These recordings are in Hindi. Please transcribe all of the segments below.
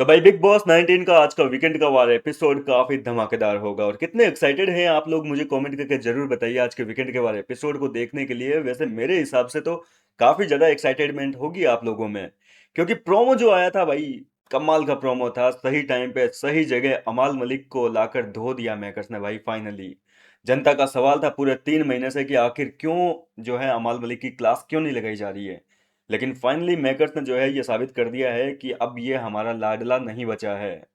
तो भाई बिग बॉस 19 का आज का वीकेंड का वाला एपिसोड काफी धमाकेदार होगा और कितने एक्साइटेड हैं आप लोग मुझे कमेंट करके जरूर बताइए आज के वीकेंड के वाले एपिसोड को देखने के लिए। वैसे मेरे हिसाब से तो काफी ज्यादा एक्साइटेडमेंट होगी आप लोगों में, क्योंकि प्रोमो जो आया था भाई, कमाल का प्रोमो था। सही टाइम पे सही जगह अमाल मलिक को लाकर धो दिया मेकर्स ने भाई फाइनली। जनता का सवाल था पूरे 3 महीने से कि आखिर क्यों जो है अमाल मलिक की क्लास क्यों नहीं लगाई जा रही है, लेकिन फाइनली मेकर्स ने जो है ये साबित कर दिया है कि अब ये हमारा लाडला नहीं बचा है।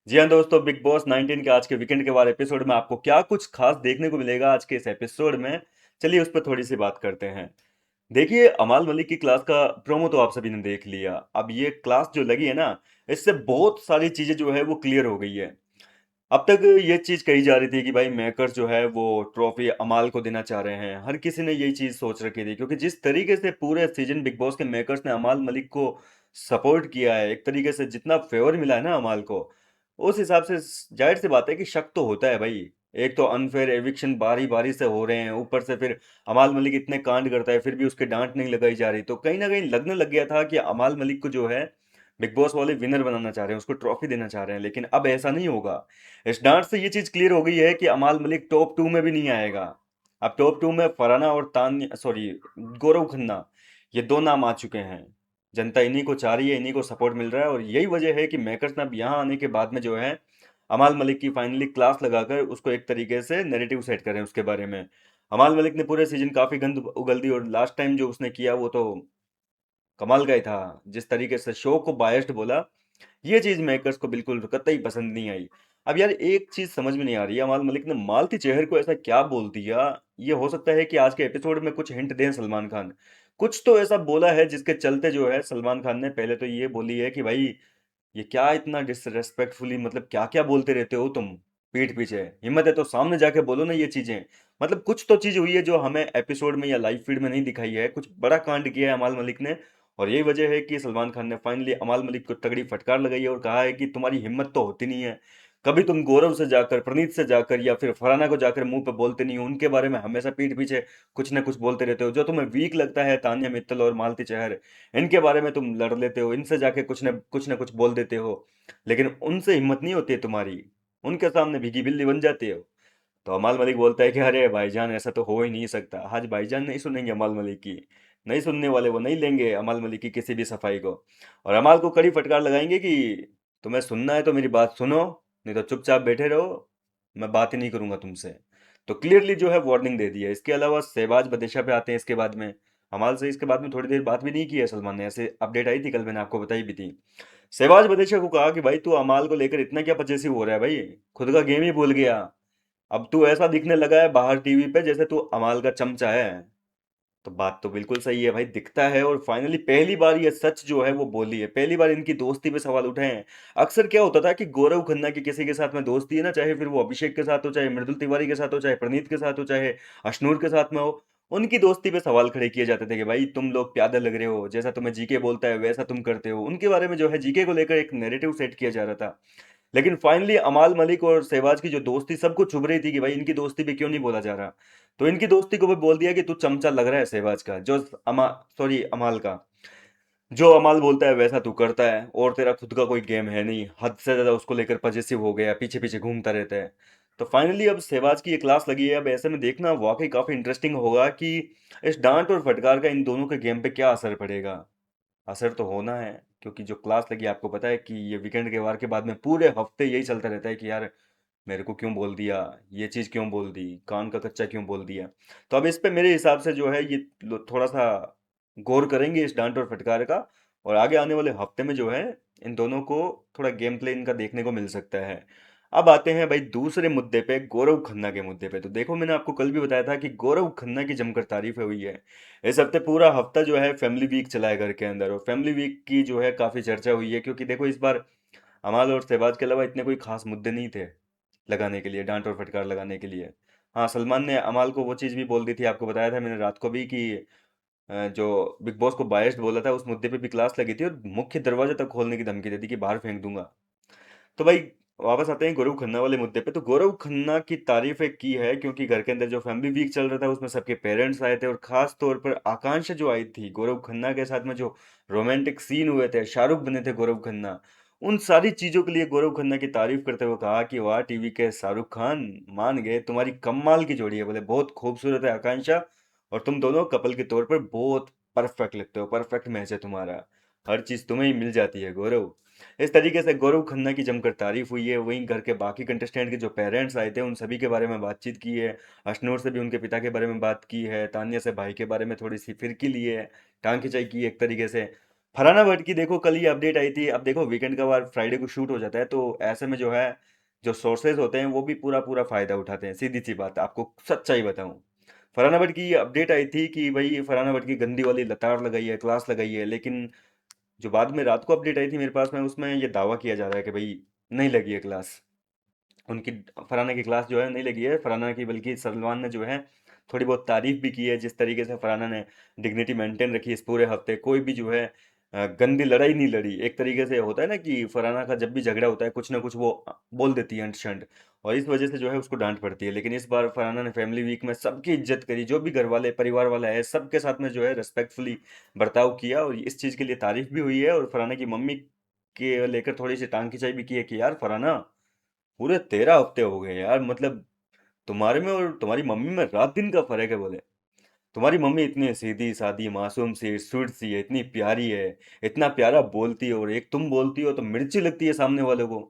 जी हाँ दोस्तों, बिग बॉस 19 के आज के वीकेंड के वाले एपिसोड में आपको क्या कुछ खास देखने को मिलेगा आज के इस एपिसोड में, चलिए उस पर थोड़ी सी बात करते हैं। देखिए, अमाल मलिक की क्लास का प्रोमो तो आप सभी ने देख लिया। अब ये क्लास जो लगी है ना, इससे बहुत सारी चीजें जो है वो क्लियर हो गई है। अब तक ये चीज कही जा रही थी कि भाई मेकर्स जो है वो ट्रॉफी अमाल को देना चाह रहे हैं। हर किसी ने यही चीज सोच रखी थी, क्योंकि जिस तरीके से पूरे सीजन बिग बॉस के मेकर्स ने अमाल मलिक को सपोर्ट किया है, एक तरीके से जितना फेवर मिला है ना अमाल को, उस हिसाब से जाहिर सी बात है कि शक तो होता है भाई। एक तो अनफेयर एविक्शन बारी बारी से हो रहे हैं, ऊपर से फिर अमाल मलिक इतने कांड करता है फिर भी उसके डांट नहीं लगाई जा रही, तो कहीं ना कहीं लगने लग गया था कि अमाल मलिक को जो है बिग बॉस वाले विनर बनाना चाह रहे हैं, उसको ट्रॉफी देना चाह रहे हैं। लेकिन अब ऐसा नहीं होगा। इस डांट से ये चीज क्लियर हो गई है कि अमाल मलिक टॉप 2 में भी नहीं आएगा। अब टॉप 2 में फराना और तान्या, सॉरी, गौरव खन्ना, ये दो नाम आ चुके हैं। जनता इन्हीं को चाह रही है, इन्हीं को सपोर्ट मिल रहा है, और यही वजह है कि मेकर्स ने अब यहाँ आने के बाद में जो है अमाल मलिक की फाइनली क्लास लगाकर उसको एक तरीके से नैरेटिव सेट करें उसके बारे में। अमाल मलिक ने पूरे सीजन काफी गंद उगल दी, और लास्ट टाइम जो उसने किया वो तो कमाल का ही था। जिस तरीके से शो को बायस्ड बोला, ये चीज मेकर्स को बिल्कुल कतई पसंद नहीं आई। अब यार एक चीज समझ में नहीं आ रही है, अमाल मलिक ने मालती चेहर को ऐसा क्या बोल दिया। ये हो सकता है कि आज के एपिसोड में कुछ हिंट दें सलमान खान। कुछ तो ऐसा बोला है जिसके चलते जो है सलमान खान ने पहले तो ये बोली है कि भाई ये क्या इतना डिसरेस्पेक्टफुली, मतलब क्या क्या बोलते रहते हो तुम पीठ पीछे, हिम्मत है तो सामने जाके बोलो ना ये चीजें। मतलब कुछ तो चीज हुई है जो हमें एपिसोड में या लाइव फीड में नहीं दिखाई है, कुछ बड़ा कांड किया है अमाल मलिक ने। और यही वजह है कि सलमान खान ने फाइनली अमाल मलिक को तगड़ी फटकार लगाई है और कहा है कि तुम्हारी हिम्मत तो होती नहीं है, कभी तुम गौरव से जाकर, प्रणीत से जाकर, या फिर फरहाना को जाकर मुंह पे बोलते नहीं हो, उनके बारे में हमेशा पीठ पीछे कुछ ना कुछ बोलते रहते हो। जो तुम्हें वीक लगता है, तान्या मित्तल और मालती चहर, इनके बारे में तुम लड़ लेते हो, इनसे जाके कुछ ना कुछ बोल देते हो, लेकिन उनसे हिम्मत नहीं होती है तुम्हारी, उनके सामने भीगी बिल्ली बन जाते हो। तो अमाल मलिक बोलता है कि अरे भाईजान ऐसा तो हो ही नहीं सकता, आज भाईजान नहीं सुनेंगे अमाल मलिक की, नहीं सुनने वाले वो नहीं लेंगे अमाल मलिक की किसी भी सफाई को, और अमाल को कड़ी फटकार लगाएंगे कि तुम्हें सुनना है तो मेरी बात सुनो, नहीं तो चुपचाप बैठे रहो, मैं बात ही नहीं करूंगा तुमसे। तो क्लियरली जो है वार्निंग दे दी है। इसके अलावा शहबाज बदेशा पे आते हैं इसके बाद में। अमाल से इसके बाद में थोड़ी देर बात भी नहीं की है सलमान ने, ऐसे अपडेट आई थी कल, मैंने आपको बताई भी थी। शहबाज बदेशा को कहा कि भाई तू अमाल को लेकर इतना क्या पजेसिव हो रहा है भाई, खुद का गेम ही भूल गया। अब तू ऐसा दिखने लगा है बाहर टीवी पे जैसे तू अमाल का चमचा है। तो बात तो बिल्कुल सही है भाई, दिखता है। और फाइनली पहली बार ये सच जो है वो बोली है, पहली बार इनकी दोस्ती पे सवाल उठे हैं। अक्सर क्या होता था कि गौरव खन्ना की किसी के साथ में दोस्ती है ना, चाहे फिर वो अभिषेक के साथ हो, चाहे मृदुल तिवारी के साथ हो, चाहे प्रणीत के साथ हो, चाहे अशनूर के साथ में हो, उनकी दोस्ती पे सवाल खड़े किए जाते थे कि भाई तुम लोग प्यादे लग रहे हो, जैसा तुम्हें जीके बोलता है वैसा तुम करते हो। उनके बारे में जो है जीके को लेकर एक नैरेटिव सेट किया जा रहा था। लेकिन फाइनली अमाल मलिक और शहबाज की जो दोस्ती सबको चुभ रही थी कि भाई इनकी दोस्ती पे क्यों नहीं बोला जा रहा, तो इनकी दोस्ती को भी बोल दिया कि तू चमचा लग रहा है शहबाज का, जो अमा सॉरी अमाल का, जो अमाल बोलता है वैसा तू करता है, और तेरा खुद का कोई गेम है नहीं, हद से ज्यादा उसको लेकर पजेसिव हो गया, पीछे पीछे घूमता रहता है। तो फाइनली अब शहबाज की ये क्लास लगी है। अब ऐसे में देखना वाकई काफी इंटरेस्टिंग होगा कि इस डांट और फटकार का इन दोनों के गेम पे क्या असर पड़ेगा। असर तो होना है, क्योंकि जो क्लास लगी आपको पता है कि ये वीकेंड के वार के बाद में पूरे हफ्ते यही चलता रहता है कि यार मेरे को क्यों बोल दिया, ये चीज़ क्यों बोल दी, कान का कच्चा क्यों बोल दिया। तो अब इस पे मेरे हिसाब से जो है ये थोड़ा सा गौर करेंगे इस डांट और फटकार का, और आगे आने वाले हफ्ते में जो है इन दोनों को थोड़ा गेम प्ले इनका देखने को मिल सकता है। अब आते हैं भाई दूसरे मुद्दे पे, गौरव खन्ना के मुद्दे पे। तो देखो, मैंने आपको कल भी बताया था कि गौरव खन्ना की जमकर तारीफें हुई है। इस हफ्ते पूरा हफ्ता जो है फैमिली वीक चला है घर के अंदर, और फैमिली वीक की जो है काफी चर्चा हुई है, क्योंकि देखो इस बार अमाल और शहबाज के अलावा इतने कोई खास मुद्दे नहीं थे लगाने के लिए, डांट और फटकार लगाने के लिए। हाँ, सलमान ने अमाल को वो चीज़ भी बोल दी थी, आपको बताया था मैंने रात को भी कि जो बिग बॉस को बायस्ड बोला था उस मुद्दे पे भी क्लास लगी थी, और मुख्य दरवाजा तक खोलने की धमकी दे दी कि बाहर फेंक दूंगा। तो भाई वापस आते हैं गौरव खन्ना वाले मुद्दे पे। तो गौरव खन्ना की तारीफें की है क्योंकि घर के अंदर जो फैमिली वीक चल रहा था उसमें सबके पेरेंट्स आए थे, और खास तौर पर आकांक्षा जो आई थी गौरव खन्ना के साथ में, जो रोमांटिक सीन हुए थे, शाहरुख बने थे गौरव खन्ना, उन सारी चीजों के लिए गौरव खन्ना की तारीफ करते हुए कहा कि वाह टीवी के शाहरुख खान, मान गए तुम्हारी कमाल की जोड़ी है, बोले बहुत खूबसूरत है आकांक्षा, और तुम दोनों कपल के तौर पर बहुत परफेक्ट लगते हो, परफेक्ट मैच है तुम्हारा, हर चीज तुम्हें ही मिल जाती है गौरव। इस तरीके से गौरव खन्ना की जमकर तारीफ हुई है। वहीं घर के बाकी कंटेस्टेंट के जो पेरेंट्स आए थे उन सभी के बारे में बातचीत की है। अशनोर से भी उनके पिता के बारे में बात की है, तान्या से भाई के बारे में थोड़ी सी फिरकी ली है, टांग खिंचाई की है एक तरीके से। फरहाना भट्ट की देखो कल ये अपडेट आई थी। अब देखो वीकेंड का वार फ्राइडे को शूट हो जाता है, तो ऐसे में जो है जो सोर्सेज होते हैं वो भी पूरा पूरा फायदा उठाते हैं। सीधी सी बात आपको सच्चाई बताऊं, फरहाना भट्ट की ये अपडेट आई थी कि भाई फरहाना भट्ट की गंदी वाली लताड़ लगाई है, क्लास लगाई है, लेकिन जो बाद में रात को अपडेट आई थी मेरे पास में, उसमें ये दावा किया जा रहा है कि भाई नहीं लगी है क्लास उनकी। फरहाना की क्लास जो है नहीं लगी है फरहाना की, बल्कि सलमान ने जो है थोड़ी बहुत तारीफ भी की है। जिस तरीके से फरहाना ने डिग्निटी मेंटेन रखी इस पूरे हफ्ते, कोई भी जो है गंदी लड़ाई नहीं लड़ी। एक तरीके से होता है ना कि फरहाना का जब भी झगड़ा होता है कुछ ना कुछ वो बोल देती है अंट शंट, और इस वजह से जो है उसको डांट पड़ती है। लेकिन इस बार फरहाना ने फैमिली वीक में सबकी इज्जत करी, जो भी घर वाले परिवार वाला है सबके साथ में जो है रेस्पेक्टफुली बर्ताव किया, और इस चीज़ के लिए तारीफ भी हुई है। और फरहाना की मम्मी के लेकर थोड़ी सी टांग खिंचाई भी की है कि यार फरहाना, पूरे 13 हफ्ते हो गए यार, मतलब तुम्हारे में और तुम्हारी मम्मी में रात दिन का फर्क है। बोले तुम्हारी मम्मी इतनी सीधी सादी मासूम सी स्वीट सी है, इतनी प्यारी है, इतना प्यारा बोलती है, और एक तुम बोलती हो तो मिर्ची लगती है सामने वाले को,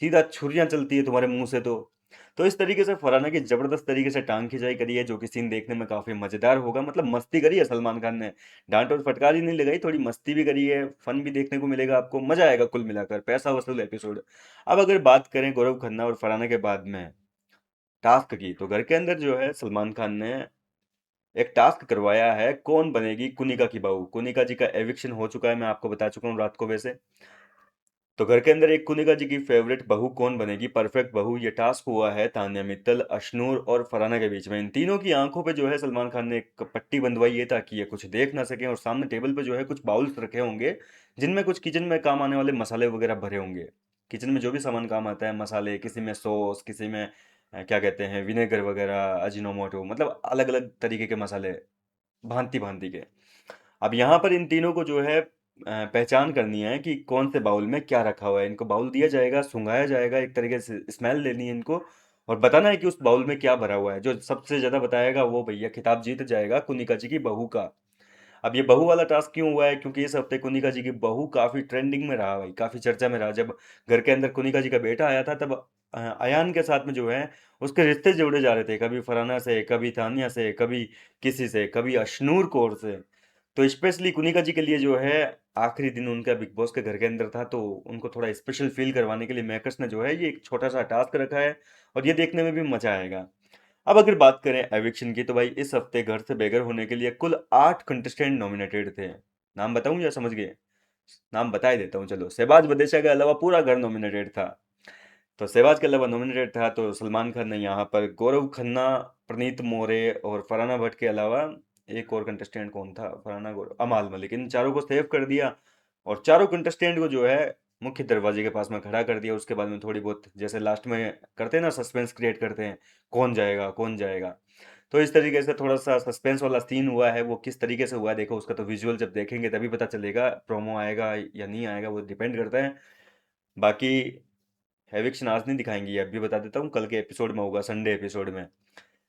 सीधा छुरियां चलती है तुम्हारे मुंह से। तो इस तरीके से फरहाना की जबरदस्त तरीके से टांग खिंचाई करी है, जो कि सीन देखने में काफी मजेदार होगा। मतलब मस्ती करी है सलमान खान ने, डांट और फटकार ही नहीं लगाई, थोड़ी मस्ती भी करी है, फन भी देखने को मिलेगा आपको, मजा आएगा, कुल मिलाकर पैसा वसूल एपिसोड। अब अगर बात करें गौरव खन्ना और फरहाना के बाद में टास्क की, तो घर के अंदर जो है सलमान खान ने एक टास्क करवाया है, कौन बनेगी कुनिका की बहू। कुनिका जी का एविक्शन हो चुका है, मैं आपको बता चुका हूँ रात को वैसे। तो घर के अंदर एक कुनिका जी की फेवरेट बहू कौन बनेगी, परफेक्ट बहू, ये टास्क हुआ है तान्या मित्तल, अशनूर और फरहाना के बीच में। इन तीनों की आंखों पे जो है सलमान खान ने एक पट्टी बंधवाई है ताकि ये कुछ देख ना सके, और सामने टेबल पे जो है कुछ बाउल्स रखे होंगे जिनमें कुछ किचन में काम आने वाले मसाले वगैरह भरे होंगे। किचन में जो भी सामान काम आता है, मसाले, किसी में सॉस, किसी में क्या कहते हैं विनेगर वगैरह, अजीनोमोटो, मतलब अलग अलग तरीके के मसाले, भांति भांति के। अब यहाँ पर इन तीनों को जो है पहचान करनी है कि कौन से बाउल में क्या रखा हुआ है। इनको बाउल दिया जाएगा, सुंघाया जाएगा, एक तरीके से स्मेल लेनी है इनको, और बताना है कि उस बाउल में क्या भरा हुआ है। जो सबसे ज्यादा बताएगा वो भैया खिताब जीत जाएगा कुनिका जी की बहू का। अब ये बहू वाला टास्क क्यों हुआ है, क्योंकि इस हफ्ते कुनिका जी की बहू काफी ट्रेंडिंग में रहा भाई, काफी चर्चा में रहा। जब घर के अंदर कुनिका जी का बेटा आया था तब अयान के साथ में जो है उसके रिश्ते जोड़े जा रहे थे, कभी फरहाना से, कभी तानिया से, कभी किसी से, कभी अशनूर कौर से। तो स्पेशली कुनिका जी के लिए जो है आखिरी दिन उनका बिग बॉस के घर के अंदर था, तो उनको थोड़ा स्पेशल फील करवाने के लिए मेकर्स ने जो है ये एक छोटा सा टास्क रखा है, और ये देखने में भी मजा आएगा। अब अगर बात करें एविक्शन की, तो भाई इस हफ्ते घर से बेघर होने के लिए कुल 8 कंटेस्टेंट नॉमिनेटेड थे। नाम बताऊं या समझ गए? नाम बता ही देता हूँ चलो। शहबाज बदेशा के अलावा पूरा घर नॉमिनेटेड था। तो शहबाज के अलावा नॉमिनेटेड था तो सलमान खान ने यहाँ पर गौरव खन्ना, प्रणीत मोरे और फरहाना भट्ट के अलावा एक और कंटेस्टेंट कौन था, फरहाना, गौरव, अमाल मलिक, इन चारों को सेव कर दिया। और चारों कंटेस्टेंट को जो है मुख्य दरवाजे के पास में खड़ा कर दिया। उसके बाद में थोड़ी बहुत जैसे लास्ट में करते हैं ना, सस्पेंस क्रिएट करते हैं, कौन जाएगा कौन जाएगा। तो इस तरीके से थोड़ा सा सस्पेंस वाला सीन हुआ है। वो किस तरीके से हुआ है देखो, उसका तो विजुअल जब देखेंगे तभी पता चलेगा, प्रोमो आएगा या नहीं आएगा वो डिपेंड करता है। बाकी एविक्शन आज नहीं दिखाएंगे, ये अभी बता देता हूँ, कल के एपिसोड में होगा, संडे एपिसोड में।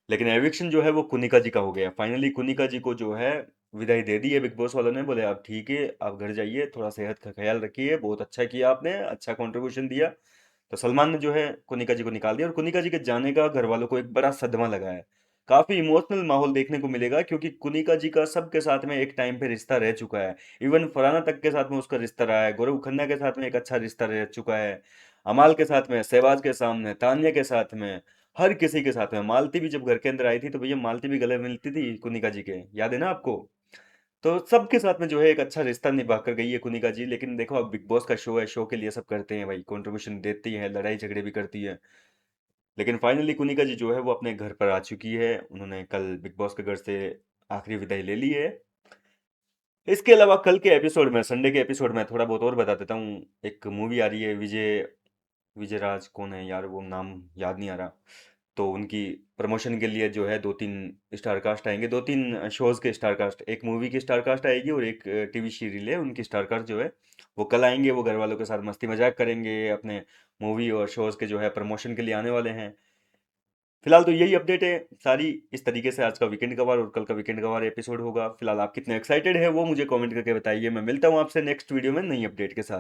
लेकिन एविक्शन जो है वो कुनिका जी का हो गया फाइनली। कुनिका जी को जो है विदाई दे दी है बिग बॉस वालों ने, बोले आप ठीक है, आप घर जाइए, थोड़ा सेहत का ख्याल रखिए, बहुत अच्छा किया आपने, अच्छा कंट्रीब्यूशन दिया। तो सलमान ने जो है कुनिका जी को निकाल दिया, और कुनिका जी के जाने का घर वालों को एक बड़ा सदमा लगा है। काफी इमोशनल माहौल देखने को मिलेगा, क्योंकि कुनिका जी का सबके साथ में एक टाइम पे रिश्ता रह चुका है। इवन फरहाना तक के साथ में उसका रिश्ता रहा है, गौरव खन्ना के साथ में एक अच्छा रिश्ता रह चुका है, अमाल के साथ में, सहवाज के सामने, तान्या के साथ में, हर किसी के साथ में। मालती भी जब घर के अंदर आई थी तो भैया मालती भी गले मिलती थी कुनिका जी के, याद है ना आपको? तो सबके साथ में जो है एक अच्छा रिश्ता निभा कर गई है कुनिका जी। लेकिन देखो अब बिग बॉस का शो है, शो के लिए सब करते हैं भाई, कंट्रीब्यूशन देती है, लड़ाई झगड़े भी करती है। लेकिन फाइनली कुनिका जी जो है वो अपने घर पर आ चुकी है, उन्होंने कल बिग बॉस के घर से आखिरी विदाई ले ली है। इसके अलावा कल के एपिसोड में, संडे के एपिसोड में थोड़ा बहुत और बता देता हूँ। एक मूवी आ रही है, विजय, विजय राज कौन है यार, वो नाम याद नहीं आ रहा। तो उनकी प्रमोशन के लिए जो है 2-3 स्टार कास्ट आएंगे, 2-3 शोज़ के स्टार कास्ट, एक मूवी की स्टार कास्ट आएगी और एक टीवी सीरियल है उनकी स्टार कास्ट जो है वो कल आएंगे। वो घर वालों के साथ मस्ती मजाक करेंगे, अपने मूवी और शोज़ के जो है प्रमोशन के लिए आने वाले हैं। फिलहाल तो यही अपडेट है सारी। इस तरीके से आज का वीकेंड कवर और कल का वीकेंड कवर एपिसोड होगा। फिलहाल आप कितने एक्साइटेड है वो मुझे कमेंट करके बताइए। मैं मिलता हूँ आपसे नेक्स्ट वीडियो में नई अपडेट के साथ।